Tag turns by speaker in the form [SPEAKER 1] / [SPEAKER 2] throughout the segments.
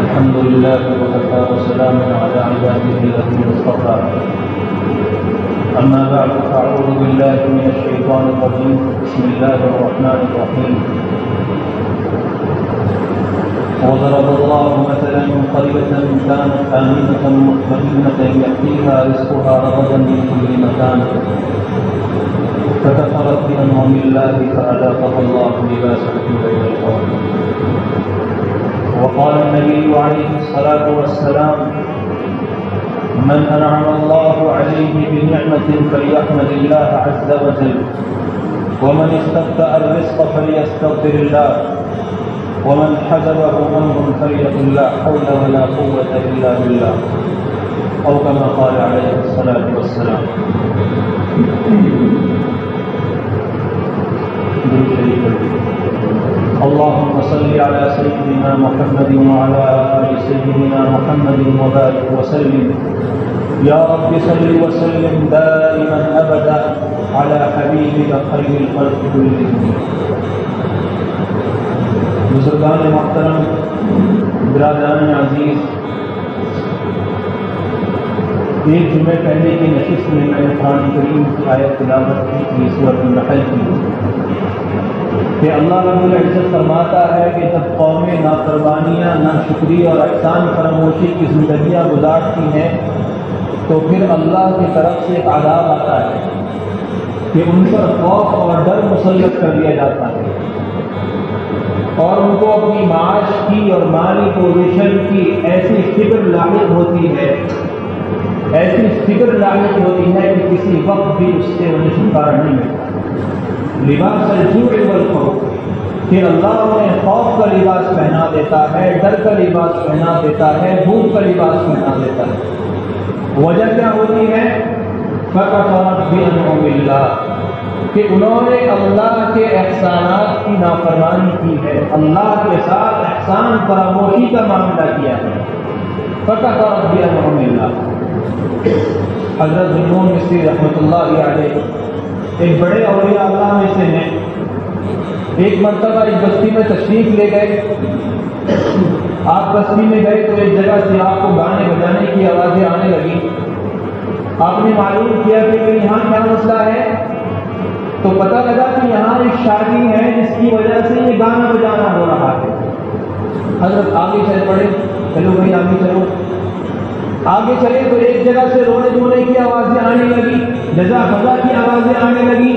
[SPEAKER 1] الحمد لله وكفى وسلام على عباده الذين اصطفى. أما بعد فأعوذ بالله من الشيطان الرجيم. بسم الله الرحمن الرحيم. وضرب الله مثلا قرية كانت آمنة مطمئنة يأتيها رزقها رغدا من كل مكان فكفرت بأنعم الله فأذاقها الله لباس الجوع والخوف. وقال النبي عليه الصلاة والسلام: من أنعم الله عليه بنعمة فليحمد الله عز وجل، ومن استبدأ الرزق فليستغفر الله، ومن حزبه أمر فليقل لا حول ولا قوة إلا بالله، أو كما قال عليه الصلاة والسلام. اللهم صل على سيدنا محمد وعلى آل سيدنا محمد وبارك وسلم. يا رب صل وسلم دائما أبدا على حبيبك خير الخلق كلهم. بزرگان محترم، برادران عزیز، ایک جمعے پہلے کی نشست میں نے قرآن کریم کی آیت تلاوت کی تھی سورۃ النحل کی کہ اللہ رب العزت فرماتا ہے کہ جب قومیں نافرمانیاں، ناشکری اور احسان فراموشی کی زندگیاں گزارتی ہیں تو پھر اللہ کی طرف سے ایک عذاب آتا ہے کہ ان پر خوف اور ڈر مسلط کر دیا جاتا ہے اور ان کو اپنی معاش کی اور مالی پوزیشن کی ایسی فکر لاحق ہوتی ہے کہ کسی وقت بھی اس سے انہیں چھٹکارا نہیں ملتا. لباس الجوع والخوف، کہ اللہ انہیں خوف کا لباس پہنا دیتا ہے، ڈر کا لباس پہنا دیتا ہے، بھوک کا لباس پہنا دیتا ہے. وجہ کیا ہوتی ہے؟ فَكَفَرَتْ بِأَنْعُمِ اللَّهِ، کہ انہوں نے اللہ کے احسانات کی نافرمانی کی ہے، اللہ کے ساتھ احسان فراموشی کا معاملہ کیا ہے. فَكَفَرَتْ بِأَنْعُمِ اللَّهِ. حضرت ذوالنون مصری رحمۃ اللہ علیہ ایک بڑے اولیاء اللہ میں سے ہیں. ایک مرتبہ ایک بستی میں تشریف لے گئے. آپ بستی میں گئے تو ایک جگہ سے آپ کو گانے بجانے کی آوازیں آنے لگی. آپ نے معلوم کیا کہ یہاں کیا مسئلہ ہے، تو پتہ لگا کہ یہاں ایک شادی ہے جس کی وجہ سے یہ گانا بجانا ہو رہا ہے. حضرت آگے چل پڑے، چلو بھائی آگے چلو. آگے چلے تو ایک جگہ سے رونے دھونے کی آوازیں آنے لگی، جزا فضا کی آوازیں آنے لگی،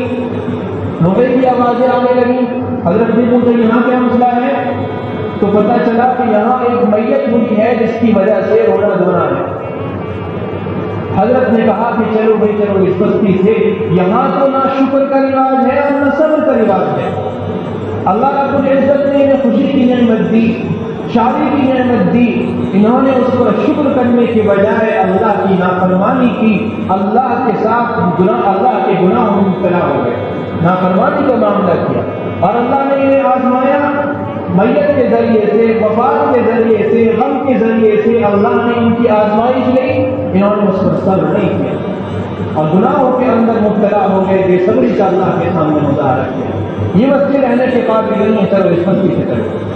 [SPEAKER 1] رونے کی آوازیں آنے لگی. حضرت نے پوچھا یہاں کیا مسئلہ ہے، تو پتہ چلا کہ یہاں ایک میت ہوئی ہے جس کی وجہ سے رونا دھونا ہے. حضرت نے کہا کہ چلو بھائی چلو اس بستی سے، یہاں تو نہ شکر کا رواج ہے اور نہ صبر کا رواج ہے. اللہ رب العزت نے انہیں خوشی کی نعمت دی، شادی کی نعمت دی، انہوں نے اس پر شکر کرنے کے بجائے اللہ کی نافرمانی کی، اللہ کے ساتھ اللہ کے گناہوں میں مبتلا ہو گئے، نافرمانی کا معاملہ کیا. اور اللہ نے انہیں آزمایا، میت کے ذریعے سے، وفات کے ذریعے سے، غم کے ذریعے سے اللہ نے ان کی آزمائش لی. انہوں نے اس پر صبر نہیں کیا اور گناہوں کے اندر مبتلا ہو گئے، بے صبری کا اللہ کے سامنے مظاہرہ کیا. یہ مسئلے رہنے کے قابل نہیں ہے، چلو اس مسئلے سے چلو.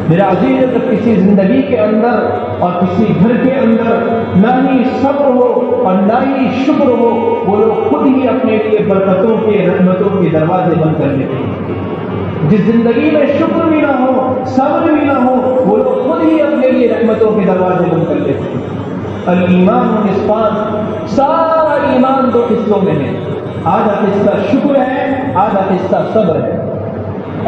[SPEAKER 1] میرا عزیز، جب کسی زندگی کے اندر اور کسی گھر کے اندر نہ ہی صبر ہو اور نہ ہی شکر ہو، وہ لوگ خود ہی اپنے لیے برکتوں کے، رحمتوں کے دروازے بند کر لیتے ہیں. جس زندگی میں شکر بھی نہ ہو، صبر بھی نہ ہو، وہ لوگ خود ہی اپنے لیے رحمتوں کے دروازے بند کر لیتے ہیں. الایمان نصفان، سارا ایمان دو حصوں میں ہے، آدھا حصہ شکر ہے، آدھا حصہ صبر ہے.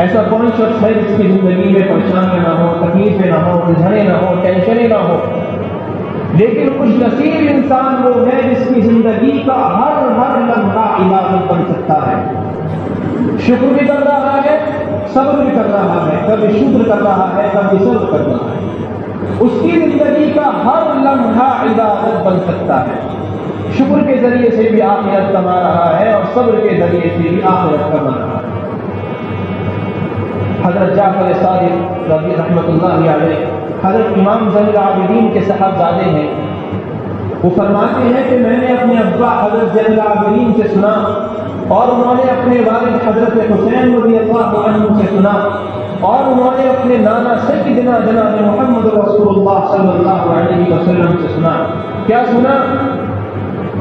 [SPEAKER 1] ایسا کون شخص ہے جس کی زندگی میں پریشانیاں نہ ہو، تکلیفیں نہ ہو، الجھنیں نہ ہو، ٹینشنیں نہ ہو. لیکن خوش نصیب انسان وہ ہے جس کی زندگی کا ہر لمحہ عبادت بن سکتا ہے. شکر بھی کر رہا ہے، صبر بھی کر رہا ہے، کبھی شکر کر رہا ہے، کبھی صبر کر رہا ہے. اس کی زندگی کا ہر لمحہ عبادت بن سکتا ہے. شکر کے ذریعے سے بھی آخرت کما رہا ہے اور صبر کے ذریعے سے بھی آخرت کما رہا ہے. حضرت جعفر صادق رضی رحمۃ اللہ علیہ، حضرت امام زین العابدین کے صاحبزادے ہیں. وہ فرماتے ہیں کہ میں نے اپنے ابا حضرت زین العابدین سے سنا اور انہوں نے اپنے والد حضرت حسین رضی اللہ عنہ سے سنا اور انہوں نے اپنے نانا سیدنا جناب محمد رسول اللہ صلی اللہ علیہ وسلم سے سنا. کیا سنا؟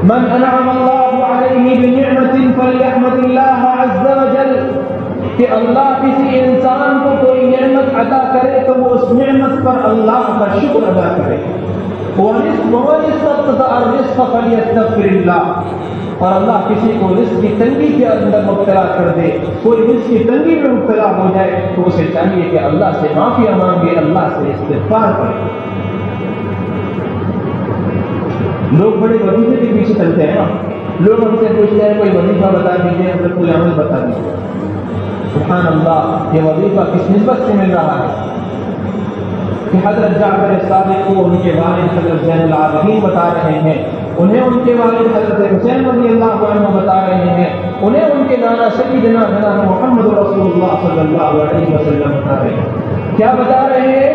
[SPEAKER 1] من انعم اللہ علیہ بنعمت فلیحمد اللہ عز وجل، کہ اللہ کسی انسان کو کوئی نعمت عطا کرے تو وہ اس نعمت پر اللہ کا شکر ادا کرے. وَمَنِ اسْتَطَاعَ الرِّزْقَ فَلْيَسْتَغْفِرِ اللَّهِ، اور اللہ کسی کو رزق کی تنگی کے اندر مبتلا کر دے، کوئی رزق کی تنگی میں مبتلا ہو جائے تو اسے چاہیے کہ اللہ سے معافی مانگے، اللہ سے استغفار کرے. لوگ بڑے وظیفے کے پیچھے چلتے ہیں نا، لوگ ہم سے پوچھتے ہیں کوئی وظیفہ بتا دیجیے، ہم کوئی عمل بتا دیجیے. سبحان اللہ، یہ وظیفہ کس نسبت سے مل رہا ہے؟ کہ حضرت جعفر صادق کو ان کے والد حضرت زین العابدین بتا رہے ہیں، انہیں ان کے والد حضرت حسین رضی اللہ عنہ بتا رہے ہیں، انہیں ان کے نانا سیدنا جناب محمد رسول اللہ صلی اللہ علیہ وسلم بتا رہے ہیں. کیا بتا رہے ہیں؟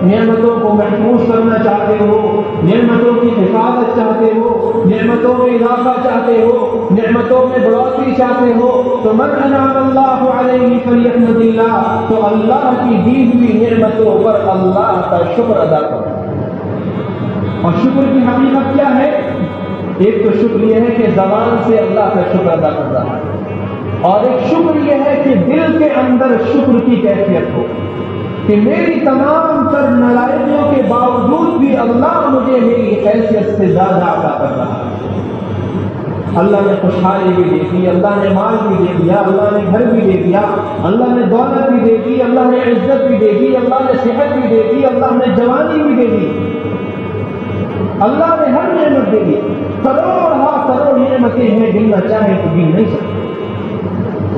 [SPEAKER 1] نعمتوں کو محفوظ کرنا چاہتے ہو، نعمتوں کی حفاظت چاہتے ہو، نعمتوں میں اضافہ چاہتے ہو، نعمتوں میں بڑھوتری چاہتے ہو تو من انعم اللہ علیہ فلیحمد اللہ، تو اللہ کی دی ہوئی نعمتوں پر اللہ کا شکر ادا کرو. اور شکر کی حقیقت کیا ہے؟ ایک تو شکر یہ ہے کہ زبان سے اللہ کا شکر ادا کر رہا ہے، اور ایک شکر یہ ہے کہ دل کے اندر شکر کی کیفیت ہو کہ میری تمام تر نالائکیوں کے باوجود بھی اللہ مجھے میری حیثیت سے زیادہ عطا کر رہا ہے. اللہ نے خوشحالی بھی دے دی، اللہ نے مال بھی دے دیا، اللہ نے گھر بھی دے دیا، اللہ نے دولت بھی دے دی، اللہ نے عزت بھی دے دی، اللہ نے صحت بھی دے دی، اللہ نے جوانی بھی دے دی، اللہ نے ہر نعمت دے دی. کروڑ نعمتیں ہیں، گننا چاہے تو گن نہیں سکتے.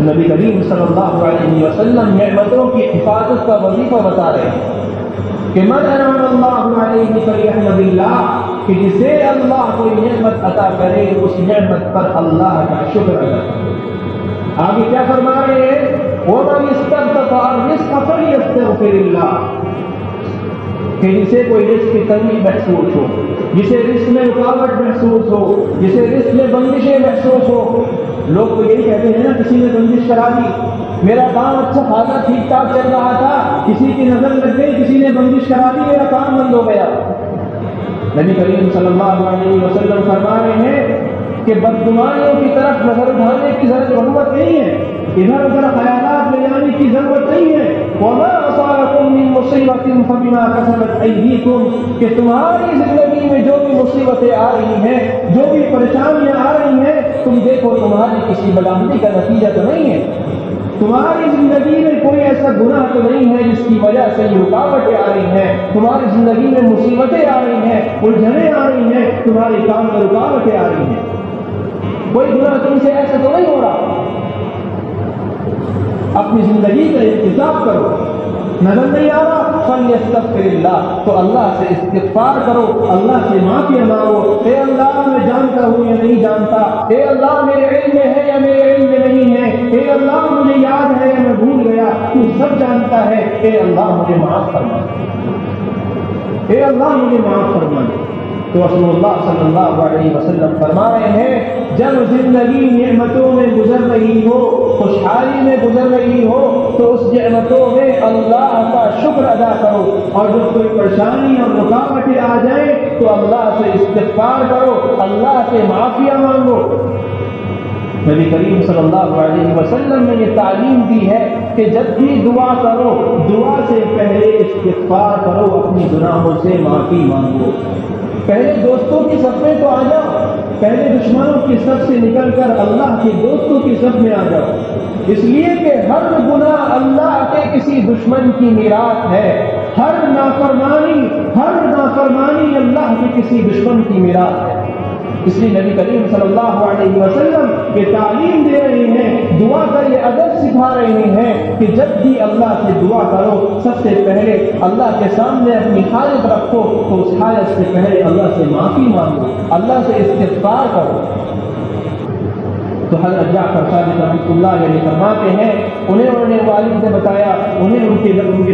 [SPEAKER 1] نبی کریم صلی اللہ علیہ وسلم نعمتوں کی حفاظت کا وظیفہ بتا رہے ہیں کہ من انعم اللہ علیہ فلیحمد اللہ، کہ جسے اللہ کوئی نعمت عطا کرے اس نعمت پر اللہ کا شکر ادا کرے. آگے کیا فرما رہے ہیں؟ وَمَنِ اسْتَطَاعَ الرِّزْقَ فَلْيَسْتَغْفِرِ اللَّهِ، کہ جسے کوئی رزق کی تنگی محسوس ہو، جسے رزق میں رکاوٹ محسوس ہو، جسے رزق میں بندشیں محسوس ہو. لوگ تو یہی کہتے ہیں نا، کسی نے بندش کرا دی، میرا کام اچھا خاصا ٹھیک ٹھاک چل رہا تھا، کسی کی نظر لگ گئی، کسی نے بندش کرا دی، میرا کام بند ہو گیا. نبی کریم صلی اللہ علیہ وسلم فرما رہے ہیں کہ بدگمانیوں کی طرف نظر اٹھانے کی ضرورت نہیں ہے، ادھر ادھر خیالات لے جانے کی ضرورت نہیں ہے. وَمَا أَصَابَكُم مِّن مُّصِيبَةٍ فَبِمَا كَسَبَتْ أَيْدِيكُم، کہ تمہاری زندگی میں جو بھی مصیبتیں آ رہی ہیں، جو بھی پریشانیاں آ رہی ہیں، تم دیکھو تمہاری کسی بدعملی کا نتیجہ تو نہیں ہے. تمہاری زندگی میں کوئی ایسا گناہ تو نہیں ہے جس کی وجہ سے یہ رکاوٹیں آ رہی ہیں. تمہاری زندگی میں مصیبتیں آ رہی ہیں، الجھنیں آ رہی ہیں، تمہارے کام میں رکاوٹیں آ رہی ہیں. کوئی گناہ تم سے ایسا تو نہیں ہو رہا. اپنی زندگی کا انتظام کرو، نظر نہیں آ رہا فلیستغفر اللہ، تو اللہ سے استغفار کرو، اللہ سے معافی مانگو. اے اللہ میں جانتا ہوں یا نہیں جانتا، اے اللہ میرے علم میں ہے یا میرے علم میں نہیں ہے، اے اللہ مجھے یاد ہے یا میں بھول گیا، تو سب جانتا ہے. اے اللہ مجھے معاف فرما، اے اللہ مجھے معاف فرما. تو رسول اللہ صلی اللہ علیہ وسلم فرما رہے ہیں جب زندگی نعمتوں میں گزر رہی ہو، خوشحالی میں گزر رہی ہو، تو اس نعمتوں میں اللہ کا شکر ادا کرو، اور جب کوئی پریشانی اور رکاوٹیں آ جائیں تو اللہ سے استغفار کرو، اللہ سے معافیاں مانگو. نبی کریم صلی اللہ علیہ وسلم نے یہ تعلیم دی ہے کہ جب بھی دعا کرو، دعا سے پہلے استغفار کرو، اپنی گناہوں سے معافی مانگو. پہلے دوستوں کی صف میں تو آ جاؤ، پہلے دشمنوں کی صف سے نکل کر اللہ کے دوستوں کی صف میں آ جاؤ، اس لیے کہ ہر گناہ اللہ کے کسی دشمن کی میراث ہے، ہر نافرمانی اللہ کے کسی دشمن کی میراث ہے. اس لیے نبی کریم صلی اللہ علیہ وسلم یہ تعلیم دے رہے ہیں، دعا کا یہ ادب سکھا رہے ہیں کہ جب بھی اللہ سے دعا کرو سب سے پہلے اللہ کے سامنے اپنی حالت رکھو، تو اس حالت سے پہلے اللہ سے معافی مانگو، اللہ سے استغفار کرو. تو حضرت جعفر صادق رحمۃ اللہ علیہ فرماتے ہیں انہیں والد نے بتایا، انہیں ان کے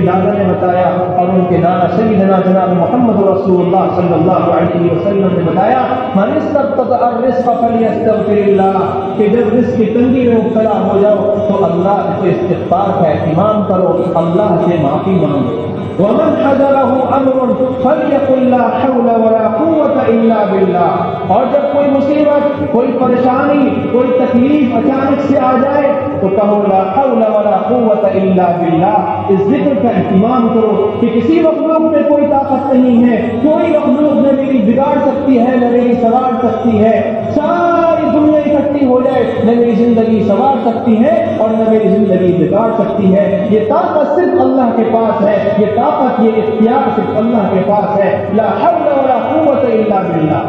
[SPEAKER 1] دادا نے بتایا، اور ان کے نانا سیدنا جناب محمد رسول اللہ صلی اللہ علیہ وسلم نے بتایا من استطاع الرزق فلیستغفر اللہ، کہ جب رزق کی تنگی میں مبتلا ہو جاؤ تو اللہ سے استغفار کا اہتمام کرو، اللہ سے معافی مانگو۔ ومن حضره امر فليقل لا حول ولا قوة الا بالله، اور جب کوئی مصیبت، کوئی پریشانی، کوئی تکلیف اچانک سے آ جائے تو کہو لا حول ولا قوة الا بالله، اس ذکر کا اہتمام کرو کہ کسی مخلوق میں کوئی طاقت نہیں ہے، کوئی مخلوق نہ میری بگاڑ سکتی ہے نہ میری سنوار سکتی ہے، ساری دنیا اکٹھی ہو جائے نہ میری زندگی سنوار سکتی ہے اور نہ میری زندگی بگاڑ سکتی ہے۔ یہ طاقت صرف اللہ کے پاس ہے، یہ طاقت، یہ اختیار صرف اللہ کے پاس ہے۔ لا حول ولا قوة الا باللہ۔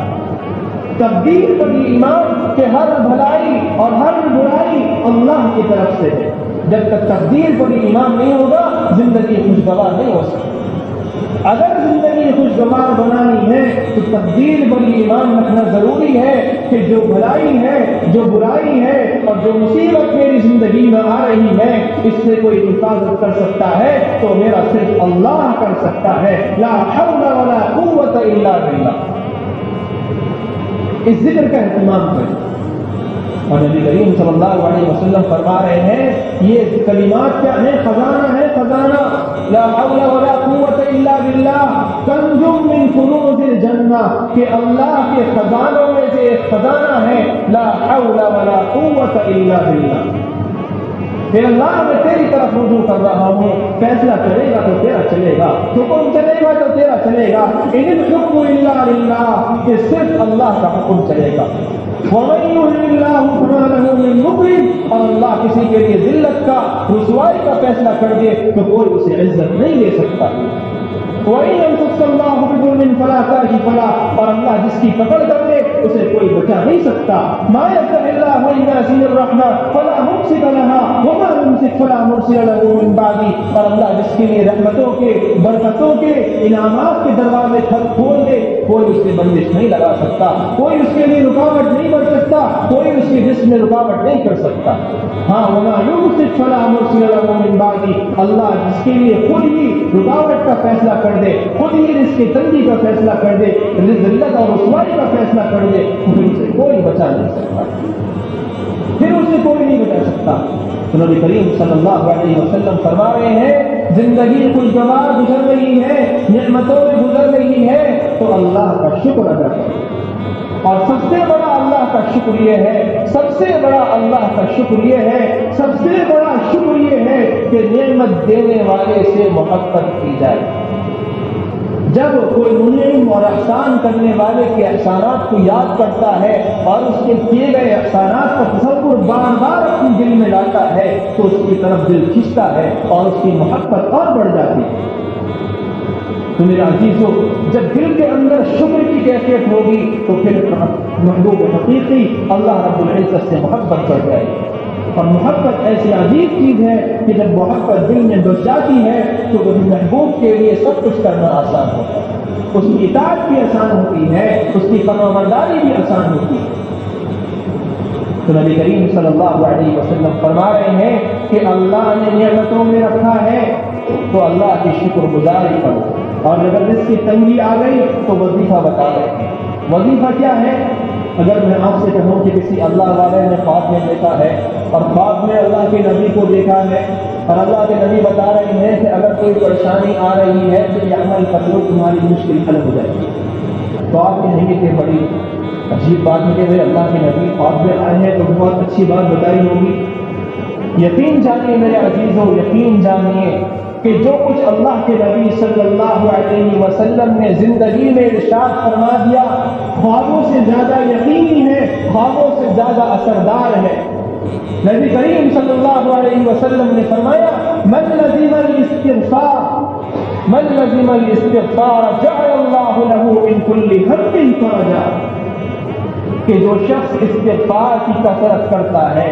[SPEAKER 1] تقدیر پر ایمان کہ ہر بھلائی اور ہر برائی اللہ کی طرف سے ہے۔ جب تک تقدیر پر ایمان نہیں ہوگا زندگی خوشگوار نہیں ہو سکتی۔ اگر زندگی خوشگوار بنانی ہے تو تقدیر پر ایمان رکھنا ضروری ہے کہ جو بھلائی ہے، جو برائی ہے اور جو مصیبت میری زندگی میں آ رہی ہے اس سے کوئی حفاظت کر سکتا ہے تو میرا صرف اللہ کر سکتا ہے۔ لا حول ولا قوة الا باللہ۔ اس ذکر کا اہتمام کریں۔ اور نبی کریم صلی اللہ علیہ وسلم فرما رہے ہیں یہ کلمات کیا ہیں؟ خزانہ ہے، خزانہ۔ لا حول ولا قوة الا باللہ کنز من کنوز الجنہ، کہ اللہ کے خزانوں میں سے ایک خزانہ ہے لا حول ولا قوة الا باللہ۔ کہ اللہ میں تیری طرف رجوع کر رہا ہوں، فیصلہ چلے گا تو تیرا چلے گا، حکم چلے گا تو تیرا چلے گا۔ ان الحکم الا للہ، کہ صرف اللہ کا حکم چلے گا۔ وَمَن يُهِنِ اللَّهُ فَمَا لَهُ مِن مُكْرِمٍ، اور اللہ کسی کے لیے ذلت کا، رسوائی کا فیصلہ کر دے تو کوئی اسے عزت نہیں دے سکتا۔ وَإِن يَمْسَسْكَ اللَّهُ بِضُرٍّ فَلَا كَاشِفَ لَهُ، اور اللہ جس کی پکڑ کر لے اسے کوئی بچا نہیں سکتا۔ مَا يَفْتَحِ اللَّهُ لِلنَّاسِ مِن رَحْمَةٍ فَلَا مُمْسِكَ لَهَا وَمَا يُمْسِكْ فَلَا مُرْسِلَ لَهُ مِن بَعْدِهِ، اور اللہ جس کے لیے رحمتوں کے، برکتوں کے، انعامات کے دروازے کھول دے کوئی اس سے بندش نہیں لگا سکتا، کوئی اس کے لیے رکاوٹ نہیں بن سکتا، کوئی اس کے جسم میں رکاوٹ نہیں کر سکتا۔ ہاں وَمَا يُمْسِكْ فَلَا مُرْسِلَ لَهُ مِن بَعْدِهِ، اللہ جس کے لیے خود ہی رکاوٹ کا فیصلہ کر دے، خود ہی رزق کی تنگی کا فیصلہ کر دے، ذلت اور رسوائی کا فیصلہ کر دے، پھر اسے کوئی بچا نہیں سکتا، پھر اسے کوئی نہیں بچا سکتا۔ تو نبی کریم صلی اللہ علیہ وسلم فرما رہے ہیں زندگی خوشگوار گزر رہی ہے، نعمتوں میں گزر رہی ہے تو اللہ کا شکر ادا کرو۔ اور سب سے بڑا اللہ کا شکر یہ ہے، سب سے بڑا اللہ کا شکر یہ ہے، سب سے بڑا شکر یہ ہے کہ نعمت دینے والے سے محبت کی جائے۔ جب کوئی منعم اور احسان کرنے والے کے احسانات کو یاد کرتا ہے اور اس کے کیے گئے احسانات کا تصور بار بار اپنے دل میں لاتا ہے تو اس کی طرف دل کھنچتا ہے اور اس کی محبت اور بڑھ جاتی ہے۔ تو میرے عزیزو، جب دل کے اندر شکر کی کیفیت ہوگی تو پھر محبوب حقیقی اللہ رب العزت سے محبت بڑھ جائے گی۔ اور محبت ایسی عجیب چیز ہے کہ جب محبت دل میں بس جاتی ہے تو وہ محبوب کے لیے سب کچھ کرنا آسان ہوتا ہے، اس کی اطاعت بھی آسان ہوتی ہے، اس کی فرمانبرداری بھی آسان ہوتی ہے۔ تو نبی کریم صلی اللہ علیہ وسلم فرما رہے ہیں کہ اللہ نے نعمتوں میں رکھا ہے تو اللہ کی شکر گزاری کرو، اور اگر اس کی تنگی آ گئی تو وظیفہ بتا رہے ہیں۔ وظیفہ کیا ہے؟ اگر میں آپ سے کہوں کہ کسی اللہ والے نے خواب میں دیکھا ہے اور خواب میں اللہ کے نبی کو دیکھا ہے اور اللہ کے نبی بتا رہے ہیں کہ اگر کوئی پریشانی آ رہی ہے تو یہ عمل کر لو تمہاری مشکل حل ہو جائے گی، تو آپ کہیں گے کہ بڑی عجیب بات ہے کہ بھائی اللہ کے نبی خواب میں آئے ہیں تو بہت اچھی بات بتائی ہوگی۔ یقین جانیے میرے عزیزوں، یقین جانیے کہ جو کچھ اللہ کے نبی صلی اللہ علیہ وسلم نے زندگی میں ارشاد فرما دیا خوابوں سے زیادہ یقینی ہے، خوابوں سے زیادہ اثردار ہے۔ نبی کریم صلی اللہ علیہ وسلم نے فرمایا من لزم الاستغفار جعل اللہ له من كل هم فرجا، کہ جو شخص استغفار کی کثرت کرتا ہے،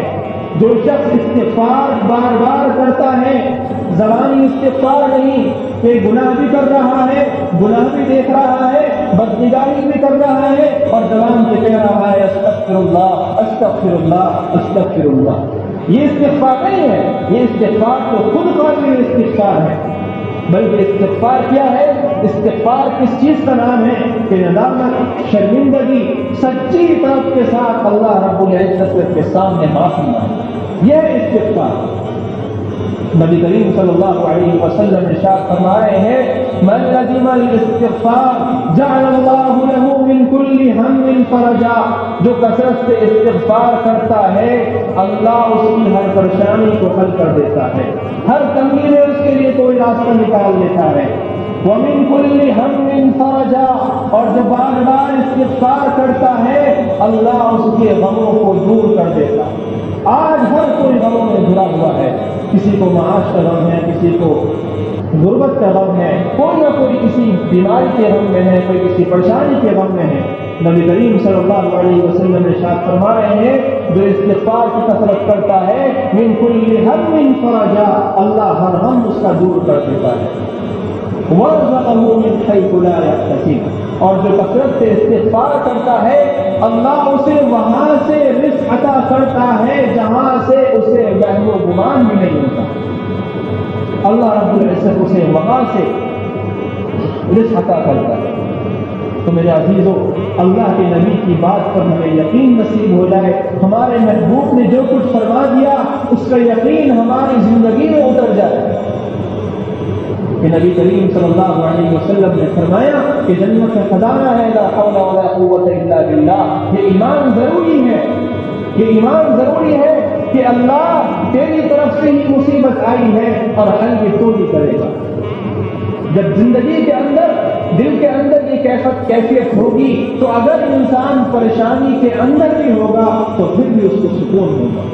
[SPEAKER 1] جو شخص استغفار بار بار کرتا ہے، زبانی استغفار نہیں کہ گناہ بھی کر رہا ہے، گناہ بھی دیکھ رہا ہے، بدنگاہی بھی کر رہا ہے اور زبان سے کہہ رہا ہے استغفر اللہ استغفر اللہ استغفر اللہ، یہ استغفار نہیں ہے، یہ استغفار تو خود قابل استغفار ہے۔ بلکہ استغفار کیا ہے؟ استغفار کس چیز کا نام ہے کہ ندامت، شرمندگی، سچی طرف کے ساتھ اللہ رب العزت کے سامنے معافی مانگنا، یہ ہے استغفار۔ نبی کریم صلی اللہ علیہ وسلم ارشاد فرما رہے ہیں من لزم الاستغفار جعل اللہ له من كل هم فرجا، جو کثرت سے استغفار کرتا ہے اللہ اس کی ہر پریشانی کو حل کر دیتا ہے، ہر تنگی میں اس کے لیے کوئی راستہ نکال دیتا ہے۔ ومن كل هم فرجا، اور جو بار بار استغفار کرتا ہے اللہ اس کے غموں کو دور کر دیتا ہے۔ آج ہر کوئی غموں میں گھرا ہوا ہے، کسی کو معاش کا غم ہے، کسی کو غربت کا غم ہے، کوئی نہ کوئی کسی بیماری کے غم میں ہے، کوئی کسی پریشانی کے غم میں ہے۔ نبی کریم صلی اللہ علیہ وسلم ارشاد فرما رہے ہیں جو استغفار کی کثرت کرتا ہے من کل ہم فرجا، اللہ ہر غم اس کا دور کر دیتا ہے۔ وَرْزَقَهُ مِنْ حَيْثُ لَا يَحْتَسِبُ، اور جو کثرت سے استغفار کرتا ہے اللہ اسے وہاں سے رزق عطا کرتا ہے جہاں سے اسے وہم و گمان بھی نہیں ہوتا۔ اللہ رب العزت اسے وہاں سے رزق عطا کرتا ہے۔ تو میرے عزیزو، اللہ کے نبی کی بات پر ہمیں یقین نصیب ہو جائے، ہمارے محبوب نے جو کچھ فرما دیا اس کا یقین ہماری زندگی میں اتر جائے کہ نبی کریم صلی اللہ علیہ وسلم نے فرمایا کہ جنت کا خزانہ ہے لا حول ولا قوت الا باللہ۔ یہ ایمان ضروری ہے، یہ ایمان ضروری ہے کہ اللہ تیری طرف سے ہی مصیبت آئی ہے اور حل بھی تو ہی کرے گا۔ جب زندگی کے اندر دل کے اندر یہ کیفیت ہوگی تو اگر انسان پریشانی کے اندر بھی ہوگا تو پھر بھی اس کو سکون ہوگا۔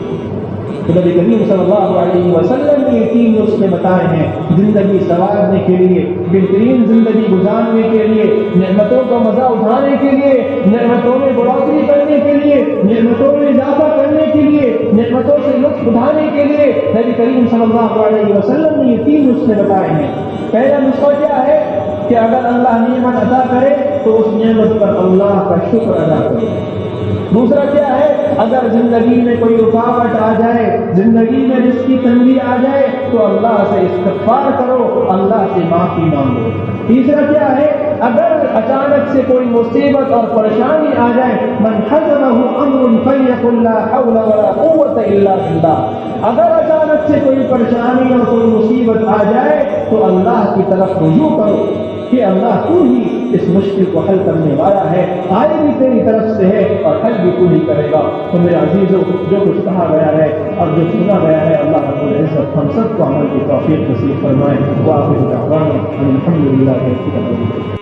[SPEAKER 1] نبی کریم صلی اللہ علیہ وسلم نے یہ 3 نسخے بتائے ہیں زندگی سنوارنے کے لیے، بہترین زندگی گزارنے کے لیے، نعمتوں کا مزہ اٹھانے کے لیے، نعمتوں میں بڑھوتری کرنے کے لیے، نعمتوں میں اضافہ کرنے کے لیے، نعمتوں سے لطف اٹھانے کے لیے نبی کریم صلی اللہ علیہ وسلم نے یہ 3 نسخے بتائے ہیں۔ پہلا نسخہ کیا ہے کہ اگر اللہ نعمت عطا کرے تو اس نعمت پر اللہ کا شکر ادا کرے۔ دوسرا کیا ہے اگر زندگی میں کوئی رکاوٹ آ جائے، زندگی میں رزق کی تنگی آ جائے تو اللہ سے استغفار کرو، اللہ سے معافی مانگو۔ تیسرا کیا ہے اگر اچانک سے کوئی مصیبت اور پریشانی آ جائے من حزنہ امر فلیقل لا حول ولا قوت الا باللہ، اگر اچانک سے کوئی پریشانی اور کوئی مصیبت آ جائے تو اللہ کی طرف رجوع کرو کہ اللہ تو ہی اس مشکل کو حل کرنے والا ہے، آئی بھی تیری طرف سے ہے اور حل بھی تو ہی کرے گا۔ تو میرے عزیزوں، جو کچھ کہا گیا ہے اور جو سنا گیا ہے اللہ رب العزت ہم سب کو عمل کی توفیق نصیب فرمائے۔ وآخر دعوانا الحمد للہ رب العالمین۔